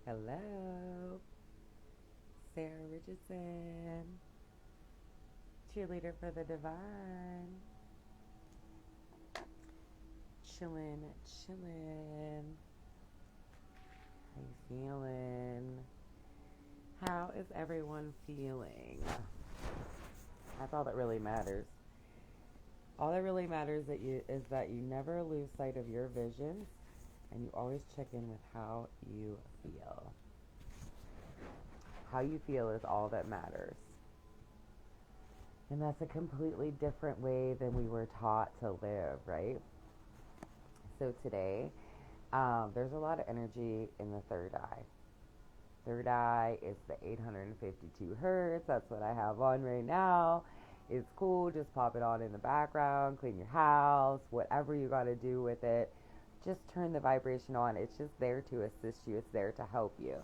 Hello, Sarah Richardson, cheerleader for the divine. Chillin', chillin'. How you feeling? How is everyone feeling? That's all that really matters. All that really matters is that you never lose sight of your visions and you always check in with how you feel. How you feel is all that matters. And that's a completely different way than we were taught to live, right? So today, there's a lot of energy in the third eye. Third eye is the 852 hertz. That's what I have on right now. It's cool. Just pop it on in the background, clean your house, whatever you got to do with it. Just turn the vibration on. It's just there to assist you, it's there to help you.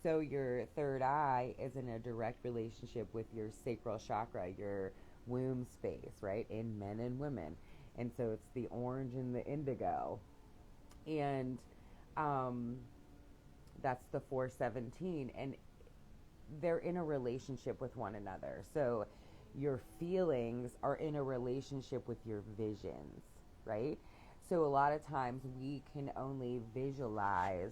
So, your third eye is in a direct relationship with your sacral chakra, your womb space, right? In men and women. And so, it's the orange and the indigo. And um, that's the 417. And they're in a relationship with one another. So your feelings are in a relationship with your visions, right? So a lot of times we can only visualize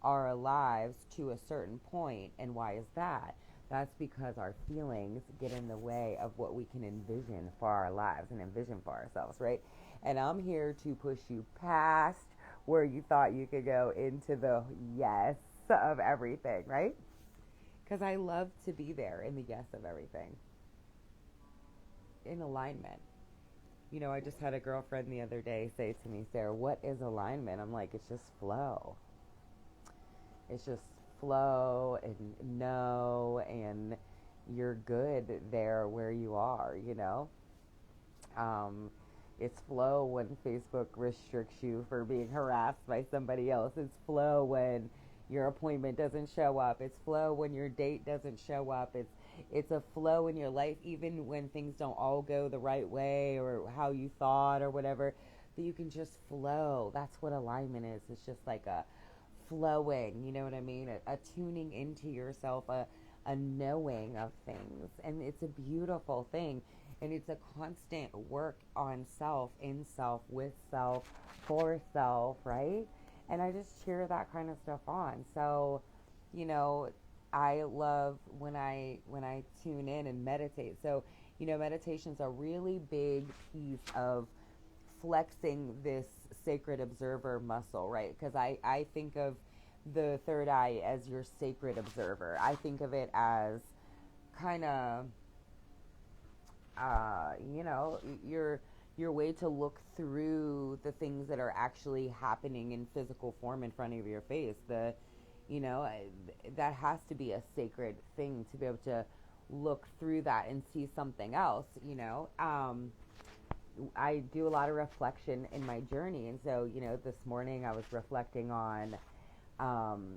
our lives to a certain point. And why is that? That's because our feelings get in the way of what we can envision for our lives and envision for ourselves, right? And I'm here to push you past where you thought you could go into the yes of everything, right? Because I love to be there in the yes of everything, in alignment. You know, I just had a girlfriend the other day say to me, Sarah, what is alignment? I'm like, it's just flow. It's just flow and know, and you're good there where you are, you know? It's flow when Facebook restricts you for being harassed by somebody else. It's flow when your appointment doesn't show up. It's flow when your date doesn't show up. It's a flow in your life, even when things don't all go the right way or how you thought or whatever, that you can just flow. That's what alignment is. It's just like a flowing, you know what I mean? A tuning into yourself, a knowing of things. And it's a beautiful thing. And it's a constant work on self, in self, with self, for self, right? And I just cheer that kind of stuff on. So, you know, I love when I tune in and meditate. So, you know, meditation's a really big piece of flexing this sacred observer muscle, right? Because I think of the third eye as your sacred observer. I think of it as kind of you know, your way to look through the things that are actually happening in physical form in front of your face. You know, that has to be a sacred thing to be able to look through that and see something else. You know, I do a lot of reflection in my journey, and so you know, this morning I was reflecting on um,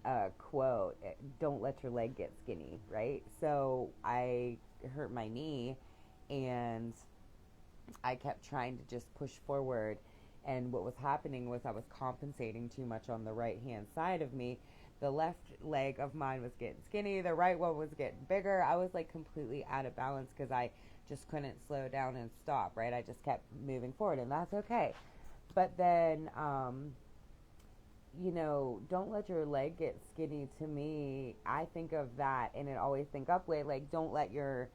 a quote: "Don't let your leg get skinny." Right. So I hurt my knee, and I kept trying to just push forward. And what was happening was I was compensating too much on the right hand side of me. The left leg of mine was getting skinny, the right one was getting bigger. I was like completely out of balance because I just couldn't slow down and stop, right? I just kept moving forward, and that's okay. But then, you know, don't let your leg get skinny. To me, I think of that, and it always think up way like don't let your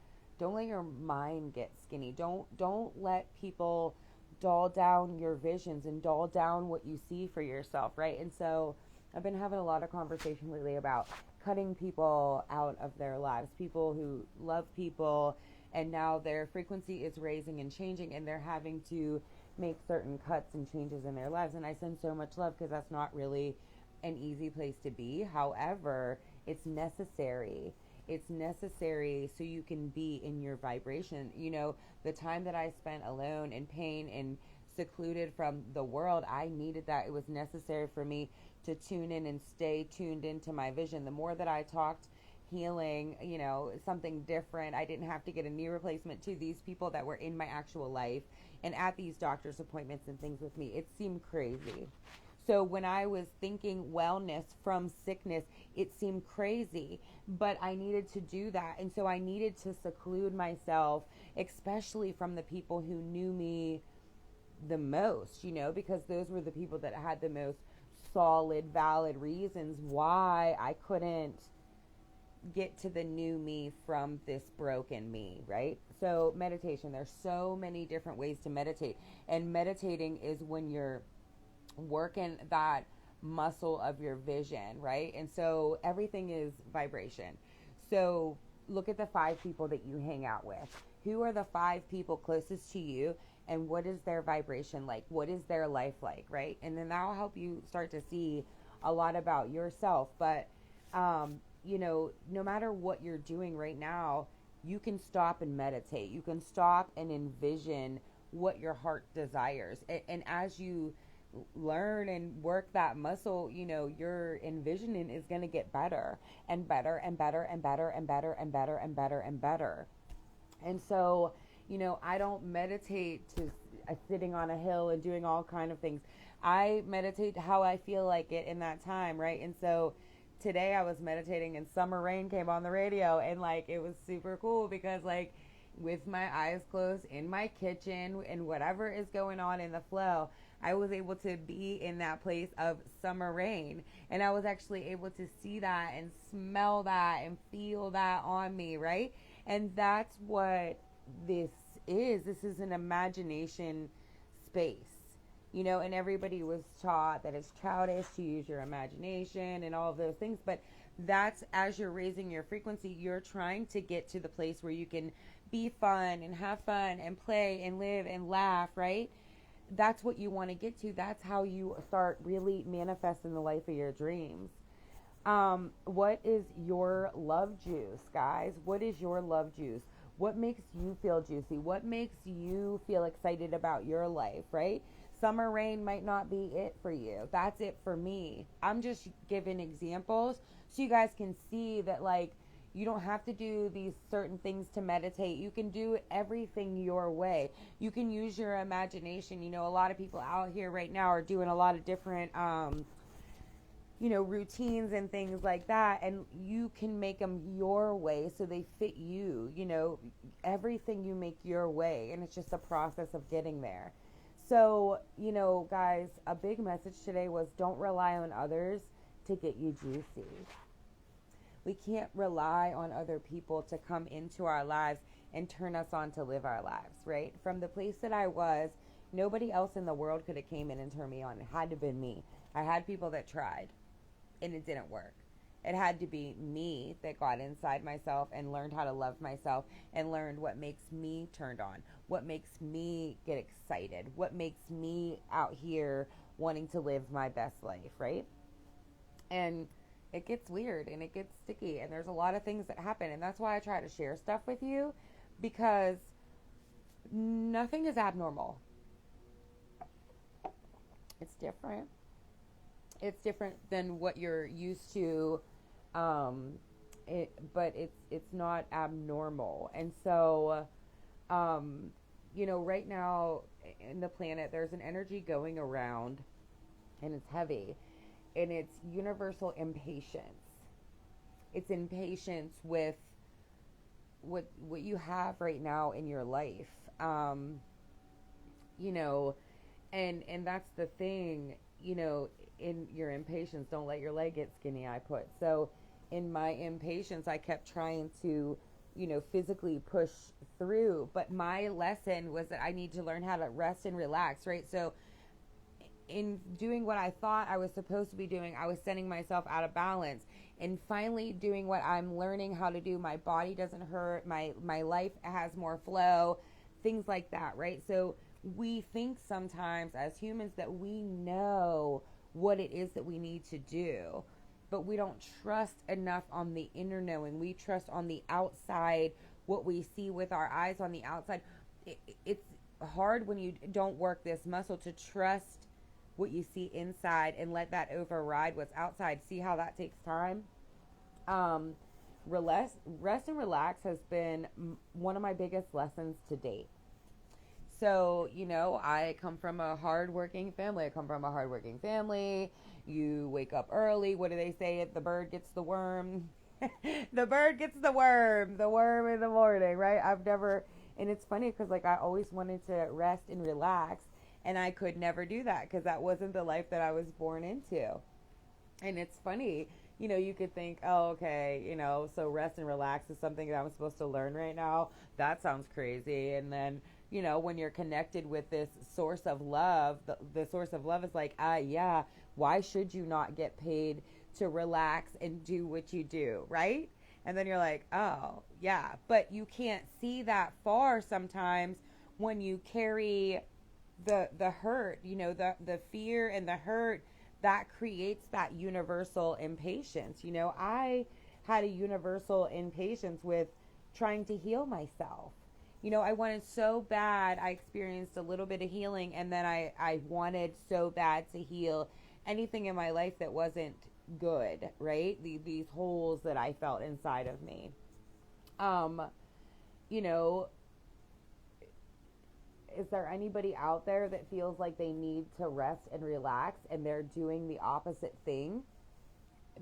mind get skinny. Don't let people dull down your visions and dull down what you see for yourself, right? And so I've been having a lot of conversation lately about cutting people out of their lives, people who love people, and now their frequency is raising and changing, and they're having to make certain cuts and changes in their lives. And I send so much love because that's not really an easy place to be. However, it's necessary. It's necessary so you can be in your vibration. You know, the time that I spent alone in pain and secluded from the world, I needed that. It was necessary for me to tune in and stay tuned into my vision. The more that I talked healing, you know, something different, I didn't have to get a knee replacement, to these people that were in my actual life and at these doctor's appointments and things with me. It seemed crazy. So when I was thinking wellness from sickness, it seemed crazy, but I needed to do that. And so I needed to seclude myself, especially from the people who knew me the most, because those were the people that had the most solid, valid reasons why I couldn't get to the new me from this broken me, right? So meditation, there's so many different ways to meditate. And meditating is when you're working that muscle of your vision, right? And so everything is vibration. So look at the 5 people that you hang out with. Who are the 5 people closest to you, and what is their vibration like? What is their life like, right? And then that'll help you start to see a lot about yourself. But no matter what you're doing right now, you can stop and meditate. You can stop and envision what your heart desires. And as you learn and work that muscle, your envisioning is going to get better and better and better and better and better and better and better and better. And so, I don't meditate to sitting on a hill and doing all kind of things. I meditate how I feel like it in that time, right? And so today I was meditating and Summer Rain came on the radio, and it was super cool because with my eyes closed in my kitchen and whatever is going on in the flow, I was able to be in that place of summer rain, and I was actually able to see that and smell that and feel that on me, right? And that's what this is. This is an imagination space, and everybody was taught that it's childish to use your imagination and all of those things. But that's, as you're raising your frequency, you're trying to get to the place where you can be fun and have fun and play and live and laugh, right? That's what you want to get to. That's how you start really manifesting the life of your dreams. What is your love juice, guys? What is your love juice? What makes you feel juicy? What makes you feel excited about your life, right? Summer rain might not be it for you. That's it for me. I'm just giving examples so you guys can see that you don't have to do these certain things to meditate. You can do everything your way. You can use your imagination. A lot of people out here right now are doing a lot of different routines and things like that, and you can make them your way so they fit you. Everything you make your way, and it's just a process of getting there. So, guys, a big message today was don't rely on others to get you juicy. We can't rely on other people to come into our lives and turn us on to live our lives, right? From the place that I was, nobody else in the world could have came in and turned me on. It had to have been me. I had people that tried, and it didn't work. It had to be me that got inside myself and learned how to love myself and learned what makes me turned on, what makes me get excited, what makes me out here wanting to live my best life, right? And it gets weird and it gets sticky, and there's a lot of things that happen, and that's why I try to share stuff with you, because nothing is abnormal. It's different. It's different than what you're used to, but it's not abnormal. And so, right now in the planet, there's an energy going around, and it's heavy, and it's universal impatience. It's impatience with what you have right now in your life, and that's the thing, in your impatience, don't let your leg get skinny, I put. So in my impatience, I kept trying to, physically push through. But my lesson was that I need to learn how to rest and relax, right? So in doing what I thought I was supposed to be doing, I was sending myself out of balance. And finally doing what I'm learning how to do, my body doesn't hurt, my life has more flow, things like that, right? So we think sometimes as humans that we know what it is that we need to do, but we don't trust enough on the inner knowing. We trust on the outside, what we see with our eyes on the outside. It's hard when you don't work this muscle to trust what you see inside and let that override what's outside. See how that takes time? Rest and relax has been one of my biggest lessons to date. So, I come from a hardworking family. I come from a hardworking family. You wake up early. What do they say? The bird gets the worm. The bird gets the worm in the morning, right? And it's funny because like I always wanted to rest and relax, and I could never do that because that wasn't the life that I was born into. And it's funny, you could think, oh, okay, so rest and relax is something that I'm supposed to learn right now. That sounds crazy. And then, when you're connected with this source of love, the source of love is like, yeah, why should you not get paid to relax and do what you do, right? And then you're like, oh, yeah. But you can't see that far sometimes when you carry the hurt, the fear and the hurt that creates that universal impatience. I had a universal impatience with trying to heal myself. I wanted so bad. I experienced a little bit of healing, and then I wanted so bad to heal anything in my life that wasn't good, right? These holes that I felt inside of me. Um, you know, is there anybody out there that feels like they need to rest and relax and they're doing the opposite thing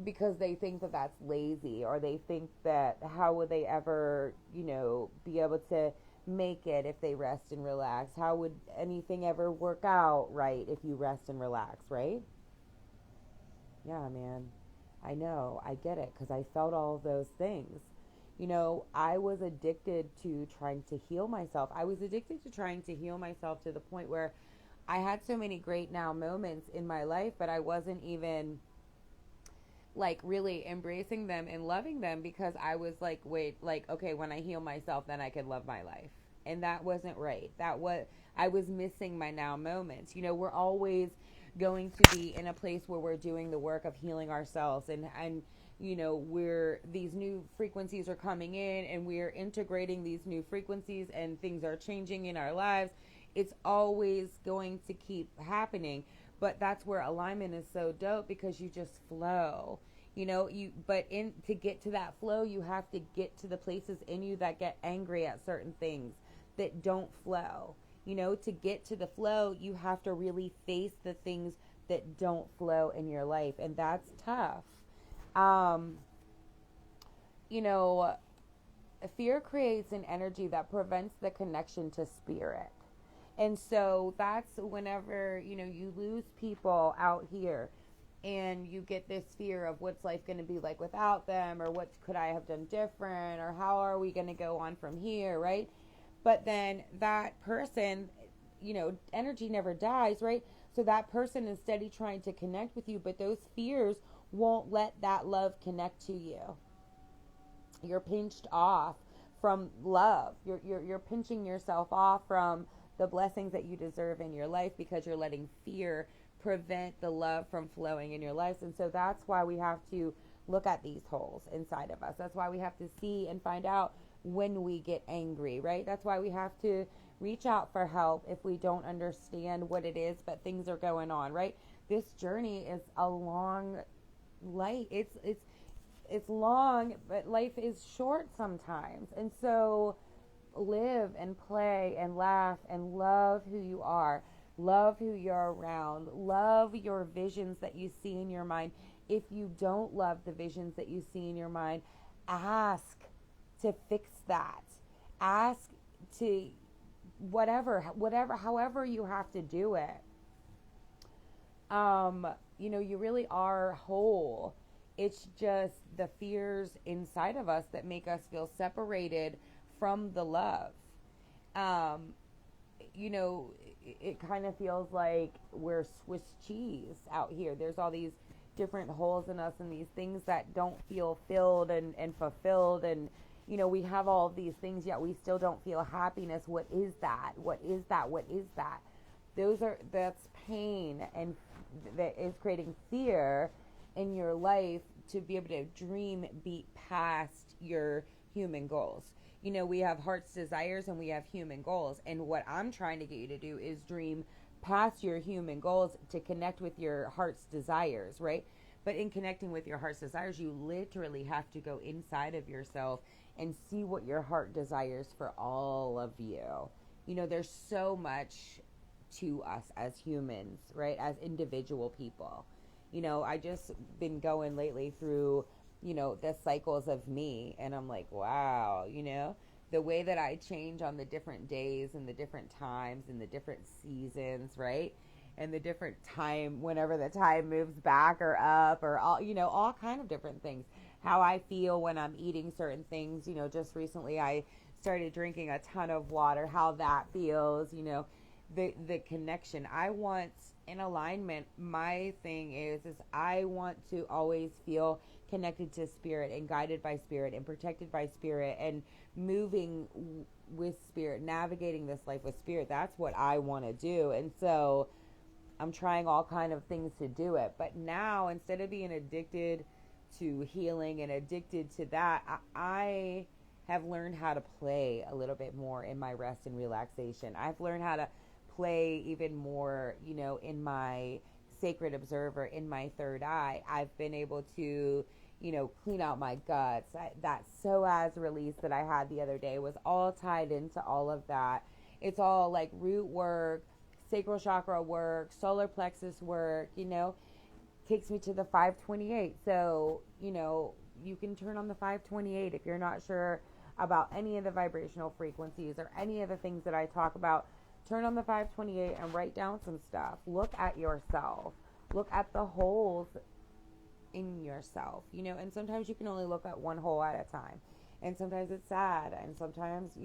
because they think that that's lazy, or they think that how would they ever, be able to make it if they rest and relax? How would anything ever work out right if you rest and relax, right? Yeah, man. I know. I get it because I felt all of those things. I was addicted to trying to heal myself. I was addicted to trying to heal myself to the point where I had so many great now moments in my life, but I wasn't even like really embracing them and loving them because I was like, wait, like, okay, when I heal myself, then I can love my life. And that wasn't right. I was missing my now moments. We're always going to be in a place where we're doing the work of healing ourselves, and we're, these new frequencies are coming in and we're integrating these new frequencies and things are changing in our lives. It's always going to keep happening. But that's where alignment is so dope, because you just flow. But in to get to that flow, you have to get to the places in you that get angry at certain things that don't flow. To get to the flow, you have to really face the things that don't flow in your life, and that's tough. Um, you know, Fear creates an energy that prevents the connection to spirit. And so that's whenever, you lose people out here and you get this fear of what's life going to be like without them, or what could I have done different, or how are we going to go on from here, right? But then that person, energy never dies, right? So that person is steady trying to connect with you, but those fears won't let that love connect to you. You're pinched off from love. You're pinching yourself off from the blessings that you deserve in your life because you're letting fear prevent the love from flowing in your life. And so that's why we have to look at these holes inside of us. That's why we have to see and find out when we get angry, right? That's why we have to reach out for help if we don't understand what it is, but things are going on, right? This journey is a long life. It's long, but life is short sometimes. And so live and play and laugh and love who you are. Love who you're around. Love your visions that you see in your mind. If you don't love the visions that you see in your mind, ask to fix that. Ask to however you have to do it. You really are whole. It's just the fears inside of us that make us feel separated from the love. Um, it kind of feels like we're Swiss cheese out here. There's all these different holes in us and these things that don't feel filled and fulfilled. And, we have all of these things, yet we still don't feel happiness. What is that? What is that? What is that? That's pain, and that is creating fear in your life to be able to dream beat past your human goals. We have heart's desires and we have human goals. And what I'm trying to get you to do is dream past your human goals to connect with your heart's desires, right? But in connecting with your heart's desires, you literally have to go inside of yourself and see what your heart desires for all of you. there's so much to us as humans, right? As individual people. I just been going lately through, the cycles of me, and I'm like, wow, the way that I change on the different days and the different times and the different seasons, right? And the different time, whenever the time moves back or up, or all kind of different things. How I feel when I'm eating certain things. Just recently I started drinking a ton of water, how that feels, the connection. I want in alignment. My thing is I want to always feel connected to spirit and guided by spirit and protected by spirit and moving with spirit, navigating this life with spirit. That's what I want to do. And so I'm trying all kind of things to do it. But now, instead of being addicted to healing and addicted to that, I have learned how to play a little bit more in my rest and relaxation. I've learned how to play even more, in my sacred observer, in my third eye. I've been able to, clean out my guts. That psoas release that I had the other day was all tied into all of that. It's all like root work, sacral chakra work, solar plexus work, takes me to the 528. So, you can turn on the 528 if you're not sure about any of the vibrational frequencies or any of the things that I talk about. Turn on the 528 and write down some stuff. Look at yourself. Look at the holes in yourself, and sometimes you can only look at one hole at a time. And sometimes it's sad. And sometimes,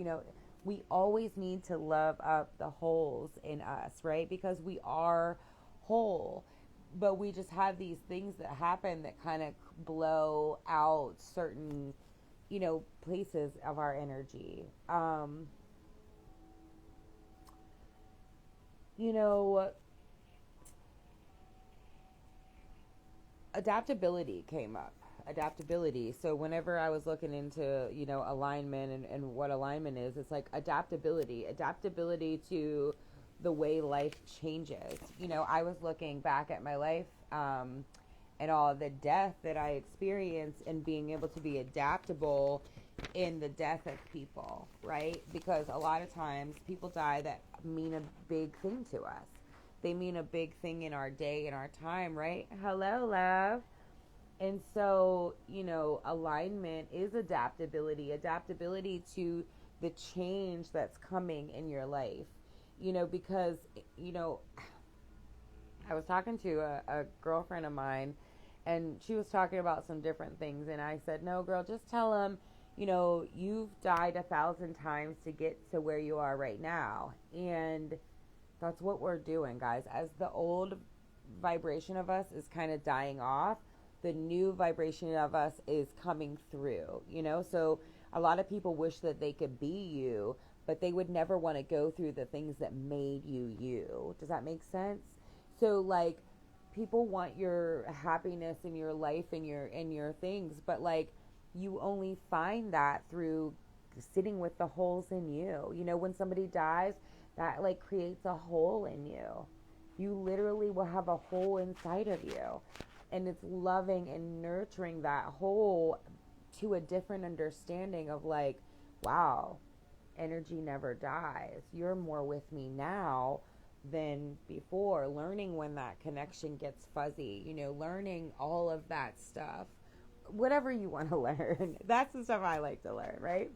we always need to love up the holes in us, right? Because we are whole. But we just have these things that happen that kind of blow out certain, places of our energy. You know, adaptability came up. Adaptability. So whenever I was looking into, alignment and what alignment is, it's like adaptability to the way life changes. I was looking back at my life, and all the death that I experienced, and being able to be adaptable in the death of people, right? Because a lot of times people die that mean a big thing to us. They mean a big thing in our day, in our time, right? Hello, love. And so, alignment is adaptability to the change that's coming in your life. Because, I was talking to a girlfriend of mine, and she was talking about some different things. And I said, no, girl, just tell them, you've died 1,000 times to get to where you are right now. And that's what we're doing, guys. As the old vibration of us is kind of dying off, the new vibration of us is coming through, So a lot of people wish that they could be you, but they would never want to go through the things that made you you. Does that make sense? So, like, people want your happiness in your life and your things, but like, you only find that through sitting with the holes in you. When somebody dies, that like creates a hole in you. You literally will have a hole inside of you. And it's loving and nurturing that hole to a different understanding of like, wow, energy never dies. You're more with me now than before. Learning when that connection gets fuzzy, learning all of that stuff. Whatever you want to learn. That's the stuff I like to learn, right?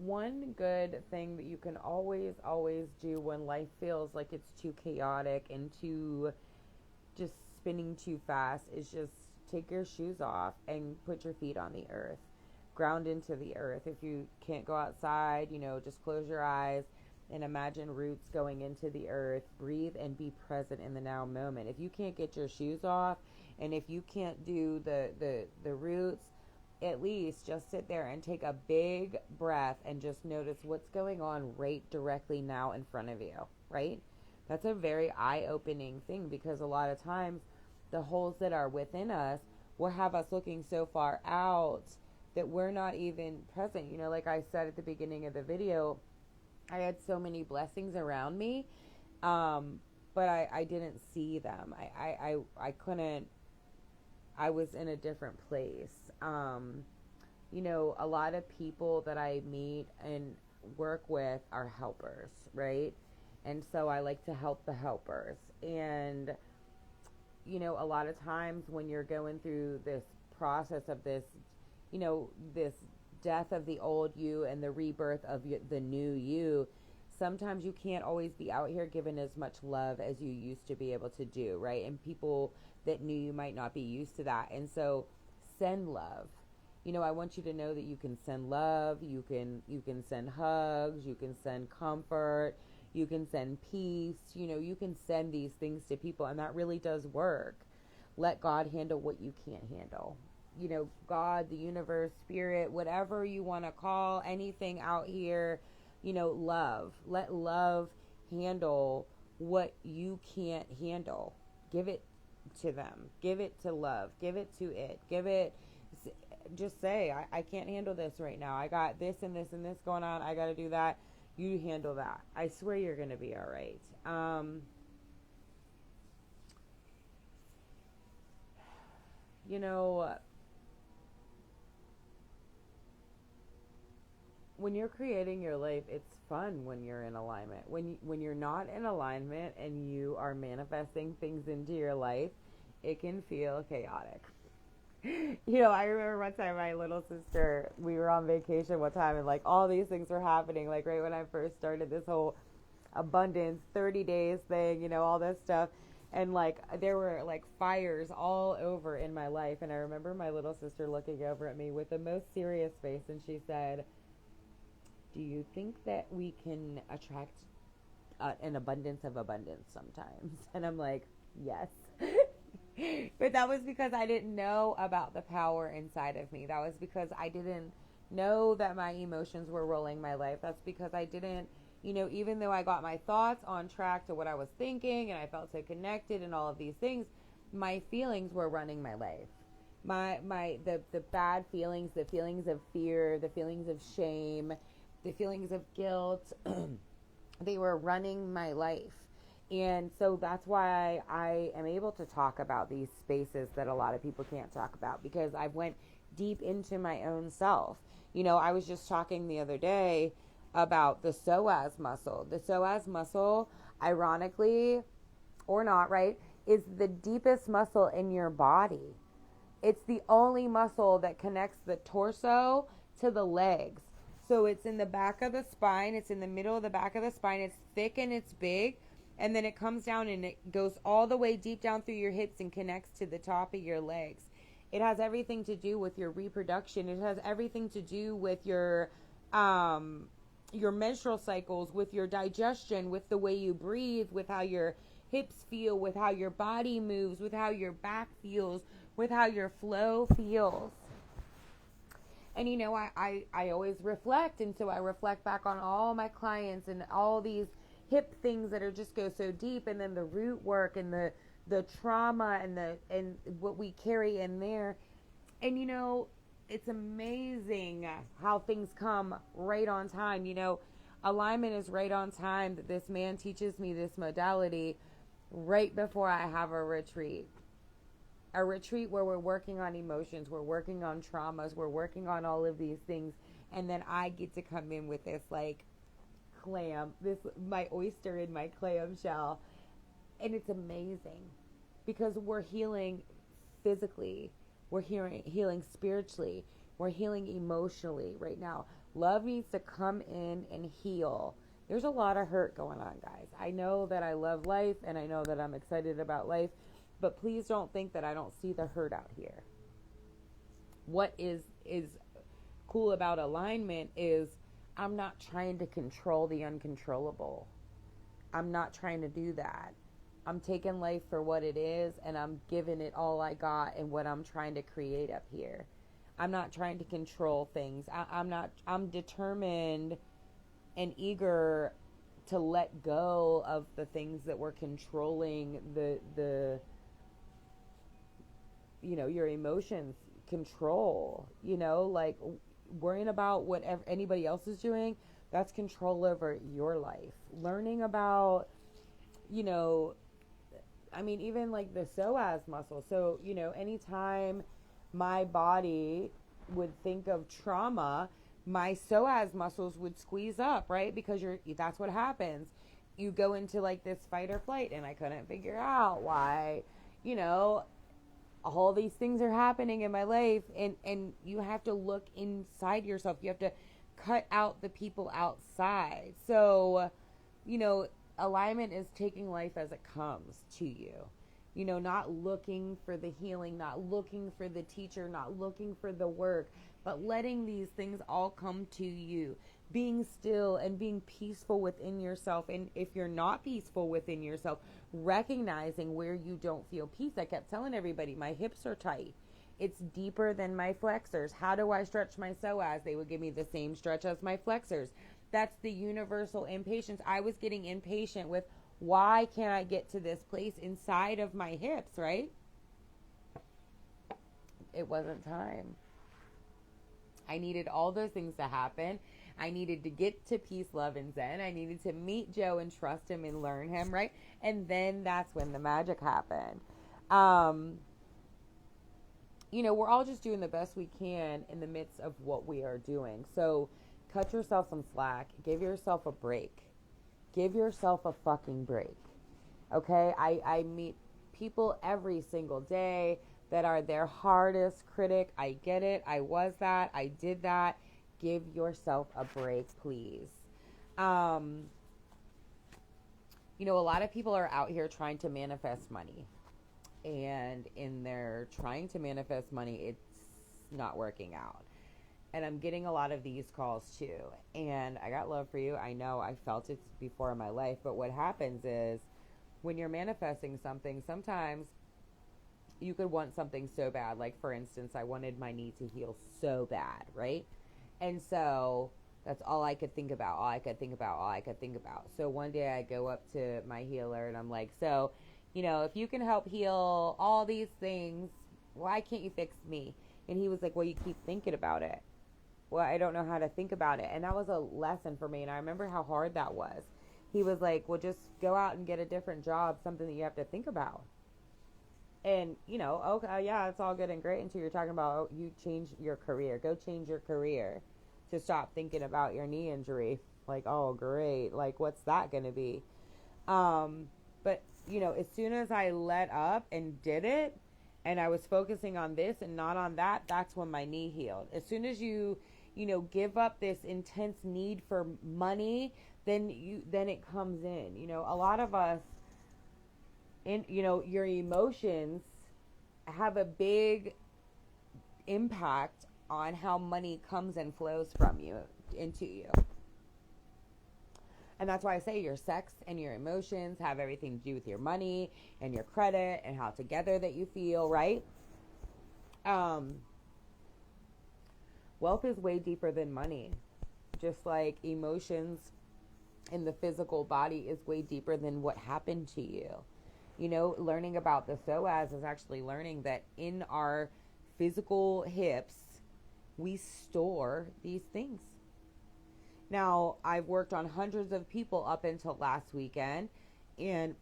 One good thing that you can always do when life feels like it's too chaotic and too just spinning too fast is just take your shoes off and put your feet on the earth. Ground into the earth. If you can't go outside, just close your eyes and imagine roots going into the earth. Breathe and be present in the now moment. If you can't get your shoes off, and if you can't do the roots, at least just sit there and take a big breath and just notice what's going on right directly now in front of you, right? That's a very eye-opening thing, because a lot of times the holes that are within us will have us looking so far out that we're not even present. Like I said at the beginning of the video, I had so many blessings around me, but I didn't see them. I couldn't. I was in a different place. a lot of people that I meet and work with are helpers, right? And so I like to help the helpers. And, a lot of times when you're going through this process of this, this death of the old you and the rebirth of the new you, sometimes you can't always be out here giving as much love as you used to be able to do, right? And people that knew you might not be used to that. And so send love. I want you to know that you can send love, you can send hugs, you can send comfort, you can send peace, you can send these things to people, and that really does work. Let God handle what you can't handle. God, the universe, spirit, whatever you want to call anything out here, love. Let love handle what you can't handle. Give it to them. Give it to love. Give it to it. Just say, I can't handle this right now. I got this and this and this going on. I got to do that. You handle that. I swear you're going to be all right. When you're creating your life, it's fun when you're in alignment. When you're not in alignment and you are manifesting things into your life, it can feel chaotic. I remember one time my little sister, we were on vacation one time, and like all these things were happening, like right when I first started this whole abundance 30 days thing, all this stuff. And like there were like fires all over in my life. And I remember my little sister looking over at me with the most serious face, and she said, do you think that we can attract an abundance of abundance sometimes? And I'm like, yes. But that was because I didn't know about the power inside of me. That was because I didn't know that my emotions were rolling my life. That's because I didn't, even though I got my thoughts on track to what I was thinking and I felt so connected and all of these things, my feelings were running my life. The bad feelings, the feelings of fear, the feelings of shame, the feelings of guilt, they were running my life. And so that's why I am able to talk about these spaces that a lot of people can't talk about, because I went deep into my own self. I was just talking the other day about the psoas muscle. The psoas muscle, ironically or not, right, is the deepest muscle in your body. It's the only muscle that connects the torso to the legs. So it's in the back of the spine. It's in the middle of the back of the spine. It's thick and it's big. And then it comes down and it goes all the way deep down through your hips and connects to the top of your legs. It has everything to do with your reproduction. It has everything to do with your menstrual cycles, with your digestion, with the way you breathe, with how your hips feel, with how your body moves, with how your back feels, with how your flow feels. And I always reflect, and so I reflect back on all my clients and all these hip things that are just go so deep, and then the root work and the trauma and what we carry in there. And it's amazing how things come right on time. Alignment is right on time. That this man teaches me this modality right before I have a retreat where we're working on emotions, we're working on traumas, we're working on all of these things, and then I get to come in with this like clam, my oyster in my clam shell. And it's amazing because we're healing physically, we're healing spiritually, we're healing emotionally right now. Love needs to come in and heal. There's a lot of hurt going on, guys. I know that I love life and I know that I'm excited about life, but please don't think that I don't see the hurt out here. What is cool about alignment is I'm not trying to control the uncontrollable. I'm not trying to do that. I'm taking life for what it is, and I'm giving it all I got and what I'm trying to create up here. I'm not trying to control things. I'm determined and eager to let go of the things that were controlling the your emotions control, like worrying about whatever anybody else is doing. That's control over your life. Learning about, even like the psoas muscle. So, anytime my body would think of trauma, my psoas muscles would squeeze up, right? Because that's what happens. You go into like this fight or flight, and I couldn't figure out why, you know, all these things are happening in my life, and you have to look inside yourself. You have to cut out the people outside. So, alignment is taking life as it comes to you. Not looking for the healing, not looking for the teacher, not looking for the work, but letting these things all come to you. Being still and being peaceful within yourself. And if you're not peaceful within yourself, recognizing where you don't feel peace. I kept telling everybody, my hips are tight. It's deeper than my flexors. How do I stretch my psoas? They would give me the same stretch as my flexors. That's the universal impatience. I was getting impatient with, why can't I get to this place inside of my hips, right? It wasn't time. I needed all those things to happen. I needed to get to peace, love, and zen. I needed to meet Joe and trust him and learn him, right? And then that's when the magic happened. We're all just doing the best we can in the midst of what we are doing. So cut yourself some slack. Give yourself a break. Give yourself a fucking break. Okay? I meet people every single day that are their hardest critic. I get it. I was that. I did that. Give yourself a break, please. A lot of people are out here trying to manifest money. And in their trying to manifest money, it's not working out. And I'm getting a lot of these calls too. And I got love for you. I know I felt it before in my life. But what happens is when you're manifesting something, sometimes you could want something so bad. Like, for instance, I wanted my knee to heal so bad, right? And so that's all I could think about, So one day I go up to my healer and I'm like, so, if you can help heal all these things, why can't you fix me? And he was like, well, you keep thinking about it. Well, I don't know how to think about it. And that was a lesson for me. And I remember how hard that was. He was like, well, just go out and get a different job, something that you have to think about. And, okay, yeah, it's all good and great until you're talking about, you change your career. Go change your career to stop thinking about your knee injury. Like, oh, great. Like, what's that going to be? But, as soon as I let up and did it, and I was focusing on this and not on that, that's when my knee healed. As soon as you give up this intense need for money, then it comes in. A lot of us, your emotions have a big impact on how money comes and flows from you into you. And that's why I say your sex and your emotions have everything to do with your money and your credit and how together that you feel, right? Wealth is way deeper than money. Just like emotions in the physical body is way deeper than what happened to you. Learning about the psoas is actually learning that in our physical hips, we store these things. Now, I've worked on hundreds of people up until last weekend, and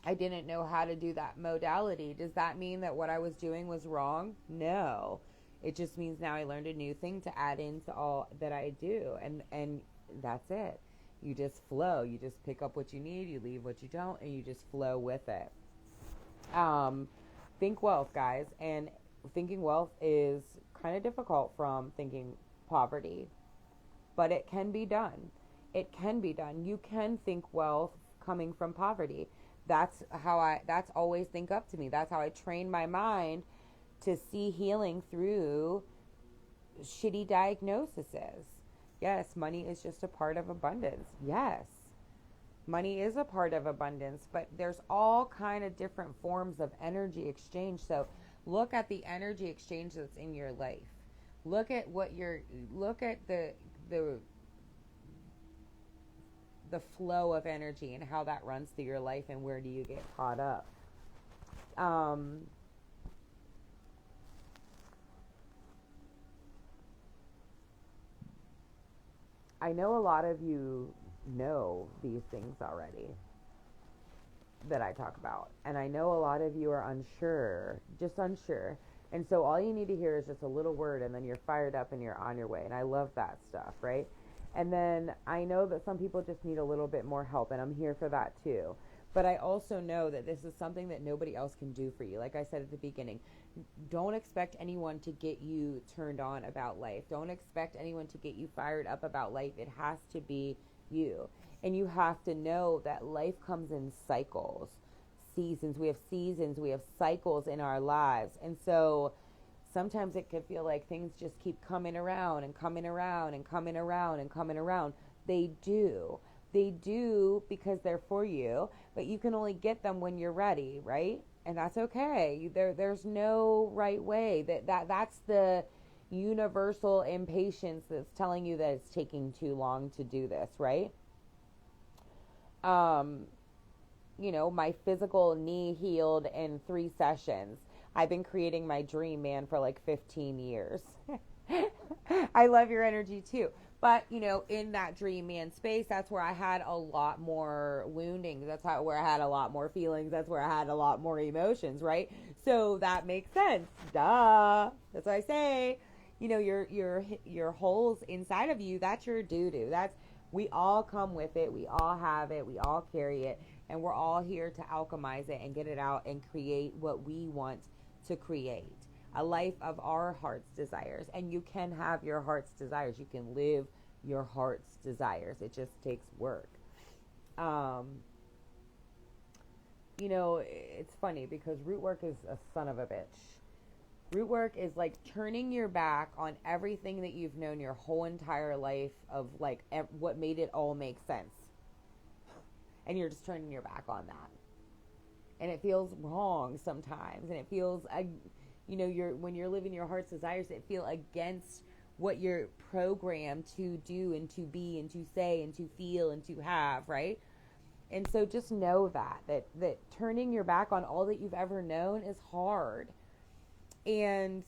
I didn't know how to do that modality. Does that mean that what I was doing was wrong? No. It just means now I learned a new thing to add into all that I do, and that's it. You just flow. You just pick up what you need, you leave what you don't, and you just flow with it. Think wealth, guys. And thinking wealth is kind of difficult from thinking poverty. But it can be done. It can be done. You can think wealth coming from poverty. That's always think up to me. That's how I train my mind to see healing through shitty diagnoses. Yes, money is just a part of abundance. Yes, money is a part of abundance, but there's all kind of different forms of energy exchange. So look at the energy exchange that's in your life. Look at the flow of energy and how that runs through your life, and where do you get caught up. I know a lot of you know these things already that I talk about, and I know a lot of you are unsure, just unsure. And so all you need to hear is just a little word, and then you're fired up and you're on your way. And I love that stuff, right? And then I know that some people just need a little bit more help, and I'm here for that too. But I also know that this is something that nobody else can do for you. Like I said at the beginning, don't expect anyone to get you turned on about life. Don't expect anyone to get you fired up about life. It has to be you. And you have to know that life comes in cycles, seasons. We have cycles in our lives. And so sometimes it can feel like things just keep coming around and coming around and coming around and coming around. They do. They do because they're for you, but you can only get them when you're ready, right? And that's okay. There's no right way. That's the universal impatience that's telling you that it's taking too long to do this, right? My physical knee healed in 3 sessions. I've been creating my dream man for like 15 years. I love your energy too. But, in that dream man space, that's where I had a lot more wounding. That's where I had a lot more feelings. That's where I had a lot more emotions, right? So that makes sense. Duh. That's what I say. Your holes inside of you, that's your doo-doo. We all come with it. We all have it. We all carry it. And we're all here to alchemize it and get it out and create what we want to create. A life of our heart's desires. And you can have your heart's desires. You can live your heart's desires. It just takes work. It's funny because root work is a son of a bitch. Root work is like turning your back on everything that you've known your whole entire life of like what made it all make sense. And you're just turning your back on that. And it feels wrong sometimes. And it feels, when you're living your heart's desires, it feels against what you're programmed to do and to be and to say and to feel and to have, right? And so just know that turning your back on all that you've ever known is hard. And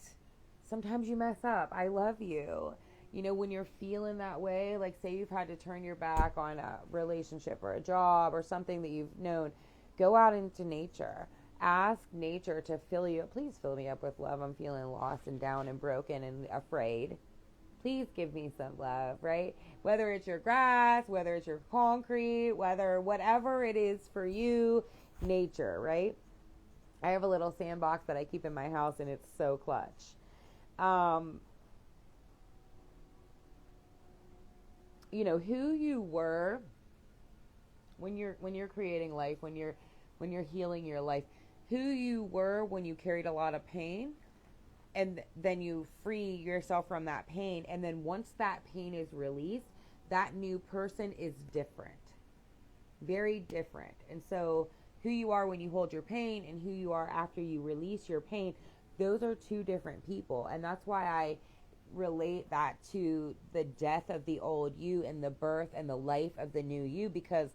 sometimes you mess up. I love you. When you're feeling that way, like say you've had to turn your back on a relationship or a job or something that you've known, go out into nature. Ask nature to fill you up. Please fill me up with love. I'm feeling lost and down and broken and afraid. Please give me some love, right? Whether it's your grass, whether it's your concrete, whatever it is for you, nature, right? I have a little sandbox that I keep in my house, and it's so clutch. Who you were when you're creating life, when you're healing your life, who you were when you carried a lot of pain, and then you free yourself from that pain, and then once that pain is released, that new person is different, very different. And so who you are when you hold your pain and who you are after you release your pain, those are 2 different people. And that's why I relate that to the death of the old you and the birth and the life of the new you, because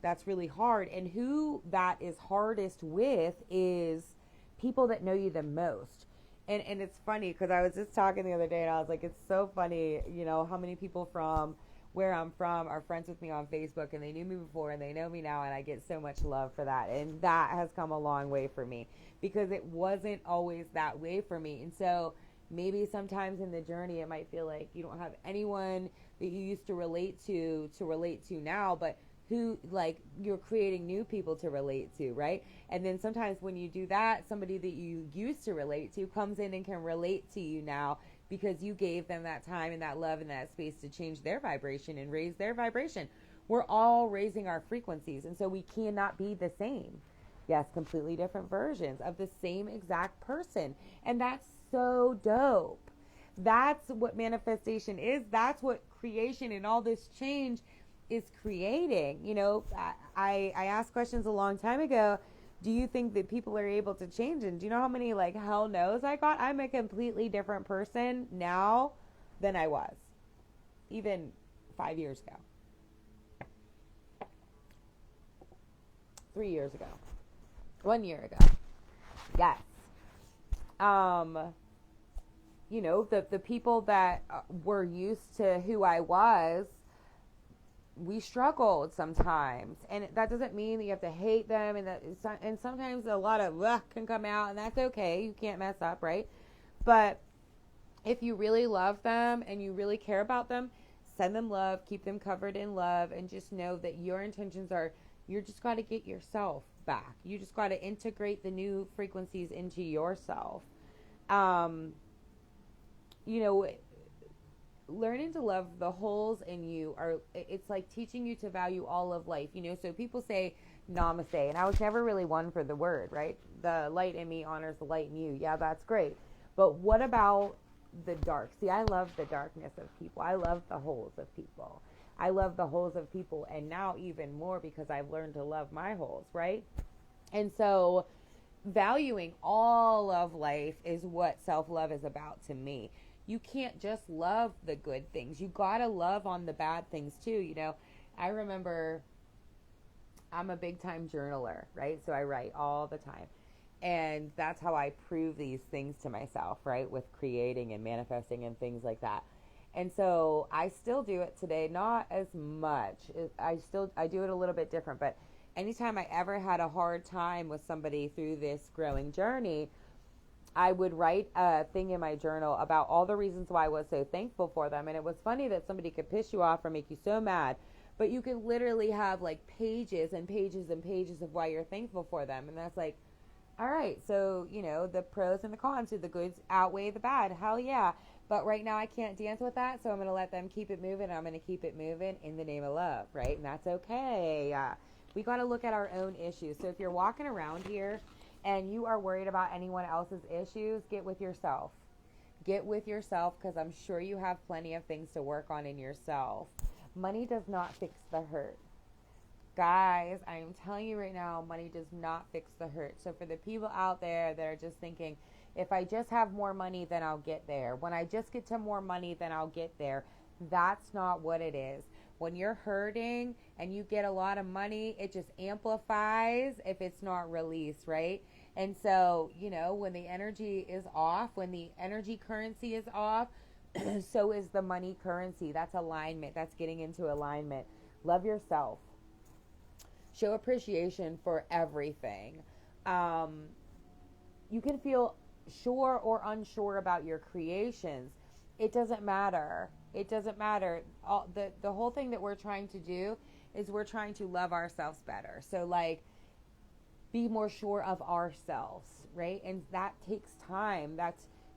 that's really hard. And who that is hardest with is people that know you the most. And it's funny because I was just talking the other day and I was like, it's so funny, how many people from where I'm from are friends with me on Facebook, and they knew me before and they know me now, and I get so much love for that. And that has come a long way for me because it wasn't always that way for me. And so maybe sometimes in the journey it might feel like you don't have anyone that you used to relate to now, but who, like, you're creating new people to relate to, right? And then sometimes when you do that, somebody that you used to relate to comes in and can relate to you now because you gave them that time and that love and that space to change their vibration and raise their vibration. We're all raising our frequencies, and so we cannot be the same. Yes, completely different versions of the same exact person. And that's so dope. That's what manifestation is. That's what creation and all this change is creating. I asked questions a long time ago. Do you think that people are able to change? And do you know how many hell no's I got? I'm a completely different person now than I was even 5 years ago, 3 years ago, 1 year ago. Yes. The people that were used to who I was, we struggled sometimes, and that doesn't mean that you have to hate them, and sometimes a lot of can come out, and that's okay. You can't mess up, right? But if you really love them and you really care about them, send them love, keep them covered in love, and just know that your intentions are, you're just got to get yourself back. You just got to integrate the new frequencies into yourself. Um, you know, learning to love the holes in you are, it's like teaching you to value all of life. So people say namaste, and I was never really one for the word, right? The light in me honors the light in you. Yeah, that's great. But what about the dark? See, I love the darkness of people. I love the holes of people. I love the holes of people, and now even more because I've learned to love my holes, right? And so valuing all of life is what self-love is about to me. You can't just love the good things. You gotta love on the bad things too. I remember, I'm a big time journaler, right? So I write all the time. And that's how I prove these things to myself, right? With creating and manifesting and things like that. And so I still do it today, not as much. I do it a little bit different, but anytime I ever had a hard time with somebody through this growing journey, I would write a thing in my journal about all the reasons why I was so thankful for them. And it was funny that somebody could piss you off or make you so mad, but you could literally have like pages and pages and pages of why you're thankful for them. And that's like, all right, so, the pros and the cons, do the goods outweigh the bad? Hell yeah. But right now I can't dance with that, so I'm going to let them keep it moving. I'm going to keep it moving in the name of love, right? And that's okay. We got to look at our own issues. So if you're walking around here and you are worried about anyone else's issues, get with yourself. Get with yourself, because I'm sure you have plenty of things to work on in yourself. Money does not fix the hurt. Guys, I am telling you right now, money does not fix the hurt. So for the people out there that are just thinking, if I just have more money, then I'll get there. When I just get to more money, then I'll get there. That's not what it is. When you're hurting and you get a lot of money, it just amplifies if it's not released, right? And so, when the energy is off, when the energy currency is off, so is the money currency. That's alignment. That's getting into alignment. Love yourself. Show appreciation for everything. You can feel sure or unsure about your creations. It doesn't matter. It doesn't matter. The whole thing that we're trying to do is we're trying to love ourselves better. So like, be more sure of ourselves, right? And that takes time.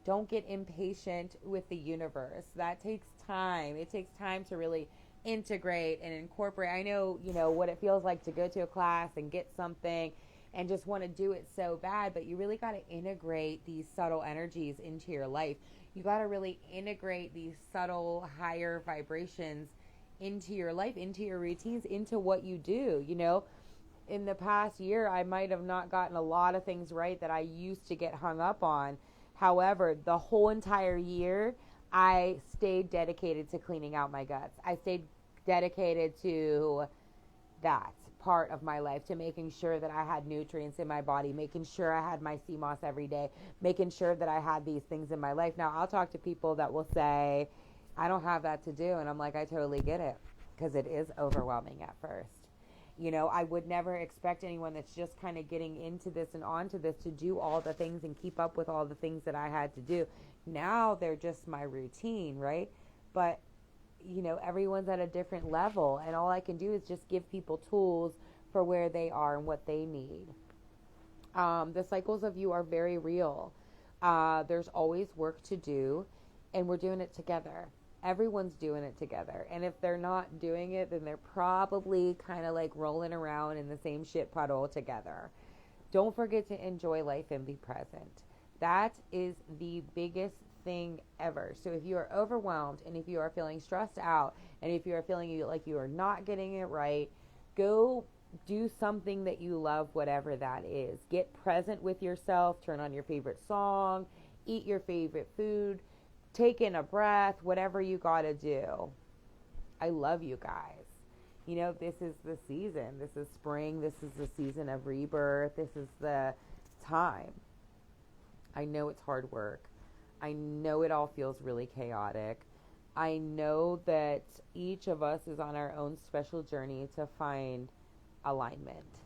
Don't get impatient with the universe. That takes time. It takes time to really integrate and incorporate. I know, what it feels like to go to a class and get something and just want to do it so bad, but you really got to integrate these subtle energies into your life. You got to really integrate these subtle higher vibrations into your life, into your routines, into what you do. In the past year, I might have not gotten a lot of things right that I used to get hung up on. However, the whole entire year, I stayed dedicated to cleaning out my guts. I stayed dedicated to that part of my life, to making sure that I had nutrients in my body, making sure I had my sea moss every day, making sure that I had these things in my life. Now, I'll talk to people that will say, I don't have that to do. And I'm like, I totally get it, because it is overwhelming at first. I would never expect anyone that's just kind of getting into this and onto this to do all the things and keep up with all the things that I had to do. Now they're just my routine, right? But, everyone's at a different level, and all I can do is just give people tools for where they are and what they need. The cycles of you are very real. There's always work to do, and we're doing it together. Everyone's doing it together. And if they're not doing it, then they're probably kind of like rolling around in the same shit puddle together. Don't forget to enjoy life and be present. That is the biggest thing ever. So if you are overwhelmed, and if you are feeling stressed out, and if you are feeling like you are not getting it right, go do something that you love, whatever that is. Get present with yourself. Turn on your favorite song. Eat your favorite food. Take in a breath, whatever you gotta do. I love you guys. This is the season. This is spring. This is the season of rebirth. This is the time. I know it's hard work. I know it all feels really chaotic. I know that each of us is on our own special journey to find alignment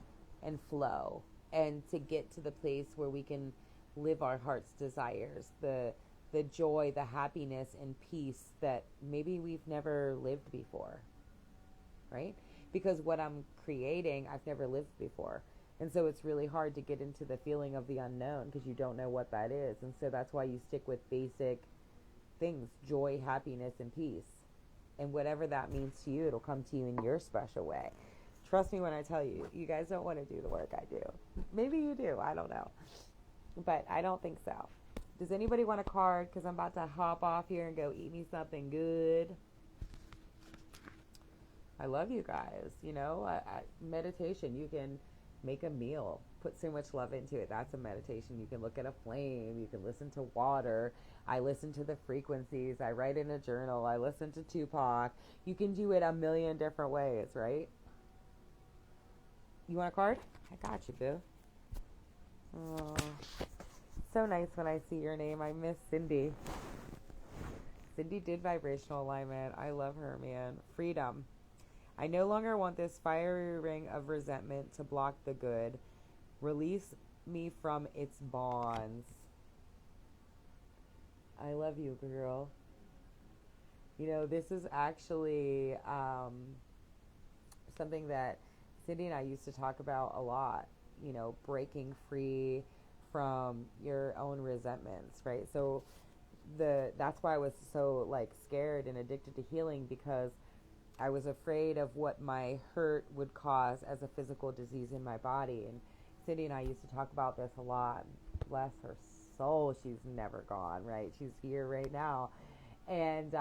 and flow, and to get to the place where we can live our heart's desires, the the joy, the happiness, and peace that maybe we've never lived before, right? Because what I'm creating, I've never lived before. And so it's really hard to get into the feeling of the unknown because you don't know what that is. And so that's why you stick with basic things: joy, happiness, and peace. And whatever that means to you, it'll come to you in your special way. Trust me when I tell you, you guys don't want to do the work I do. Maybe you do, I don't know. But I don't think so. Does anybody want a card? Because I'm about to hop off here and go eat me something good. I love you guys. You know, meditation, you can make a meal, put so much love into it. That's a meditation. You can look at a flame. You can listen to water. I listen to the frequencies. I write in a journal. I listen to Tupac. You can do it a million different ways, right? You want a card? I got you, boo. Oh, so nice when I see your name. I miss Cindy. Cindy did vibrational alignment. I love her, man. Freedom. I no longer want this fiery ring of resentment to block the good. Release me from its bonds. I love you, girl. You know, this is actually something that Cindy and I used to talk about a lot. You know, breaking free from your own resentments, right? So that's why I was so like scared and addicted to healing, because I was afraid of what my hurt would cause as a physical disease in my body. And Cindy and I used to talk about this a lot. Bless her soul, she's never gone, right? She's here right now. And,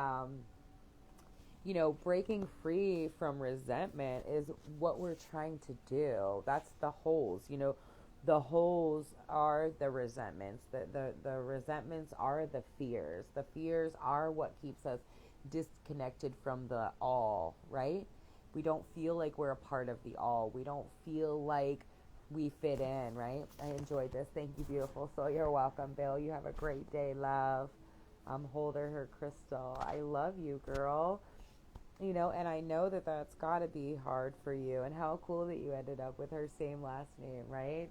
you know, breaking free from resentment is what we're trying to do. That's the holes, you know. The holes are the resentments. The resentments are the fears. The fears are what keeps us disconnected from the all, right? We don't feel like we're a part of the all. We don't feel like we fit in, right? I enjoyed this. Thank you, beautiful soul. You're welcome, Bill. You have a great day, love. I'm Holder her crystal. I love you, girl. You know, and I know that that's got to be hard for you. And how cool that you ended up with her same last name, right?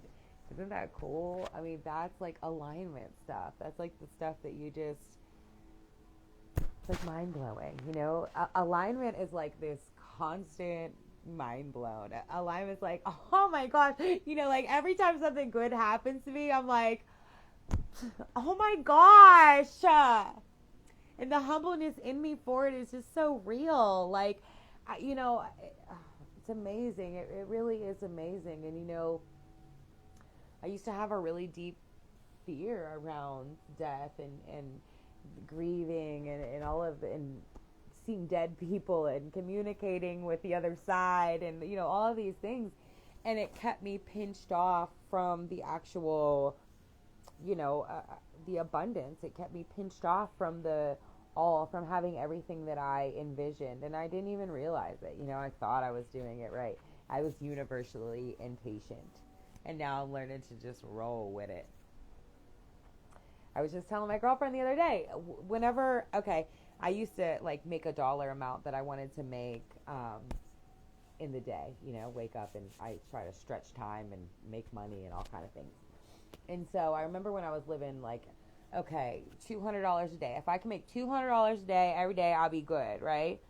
Isn't that cool? I mean, that's like alignment stuff. That's like the stuff that you just, it's like mind-blowing, you know? Alignment is like this constant mind-blown. Alignment's like, oh my gosh. You know, like every time something good happens to me, I'm like, oh my gosh. And the humbleness in me for it is just so real. Like, you know, it's amazing. It really is amazing. And, you know, I used to have a really deep fear around death and grieving and all of and seeing dead people and communicating with the other side and, you know, all of these things. And it kept me pinched off from the actual, you know, the abundance. It kept me pinched off from from having everything that I envisioned. And I didn't even realize it. You know, I thought I was doing it right. I was universally impatient. And now I'm learning to just roll with it. I was just telling my girlfriend the other day, I used to like make a dollar amount that I wanted to make in the day, you know, wake up and I try to stretch time and make money and all kind of things. And so I remember when I was living like, okay, $200 a day. If I can make $200 a day every day, I'll be good, right?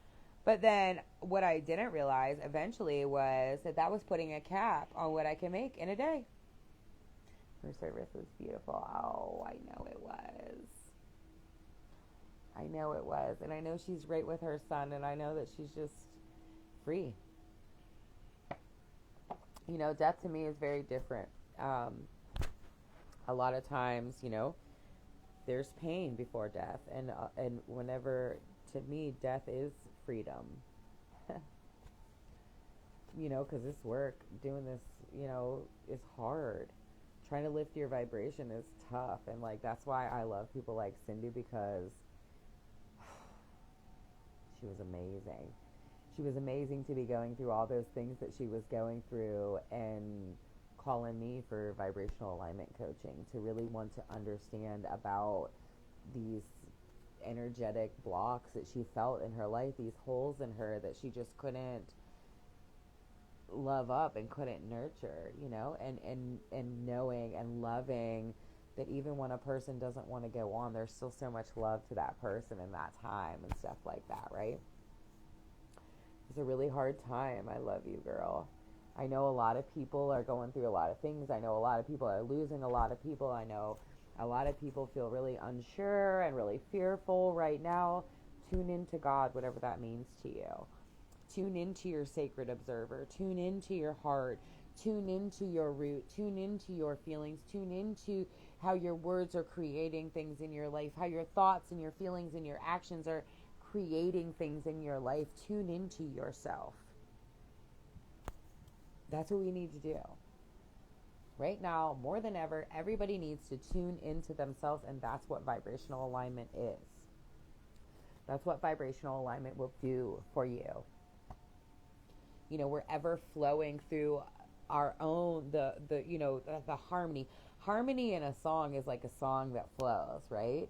But then what I didn't realize eventually was that was putting a cap on what I can make in a day. Her service was beautiful. Oh, I know it was. I know it was. And I know she's right with her son, and I know that she's just free. You know, death to me is very different. A lot of times, you know, there's pain before death. And whenever, to me, death is freedom. You know, because this work, doing this, you know, is hard. Trying to lift your vibration is tough. And, like, that's why I love people like Cindy, because she was amazing. She was amazing to be going through all those things that she was going through and calling me for vibrational alignment coaching to really want to understand about these energetic blocks that she felt in her life, these holes in her that she just couldn't love up and couldn't nurture, you know, and knowing and loving that even when a person doesn't want to go on, there's still so much love to that person in that time and stuff like that, right? It's a really hard time. I love you, girl. I know a lot of people are going through a lot of things. I know a lot of people are losing a lot of people. I know a lot of people feel really unsure and really fearful right now. Tune into God, whatever that means to you. Tune into your sacred observer. Tune into your heart. Tune into your root. Tune into your feelings. Tune into how your words are creating things in your life, how your thoughts and your feelings and your actions are creating things in your life. Tune into yourself. That's what we need to do. Right now, more than ever, everybody needs to tune into themselves, and that's what vibrational alignment is. That's what vibrational alignment will do for you. You know, we're ever flowing through our own, the harmony. Harmony in a song is like a song that flows, right?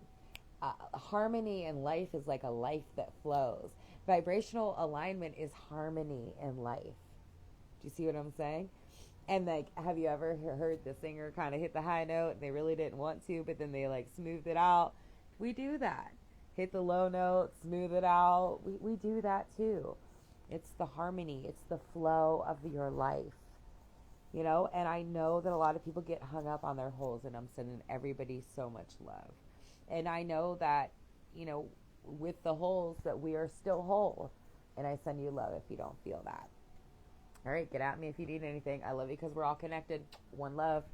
Harmony in life is like a life that flows. Vibrational alignment is harmony in life. Do you see what I'm saying? And like, have you ever heard the singer kind of hit the high note and they really didn't want to, but then they like smoothed it out? We do that. Hit the low note, smooth it out. We do that too. It's the harmony. It's the flow of your life. You know, and I know that a lot of people get hung up on their holes, and I'm sending everybody so much love. And I know that, you know, with the holes that we are still whole. And I send you love if you don't feel that. All right, get at me if you need anything. I love you because we're all connected. One love.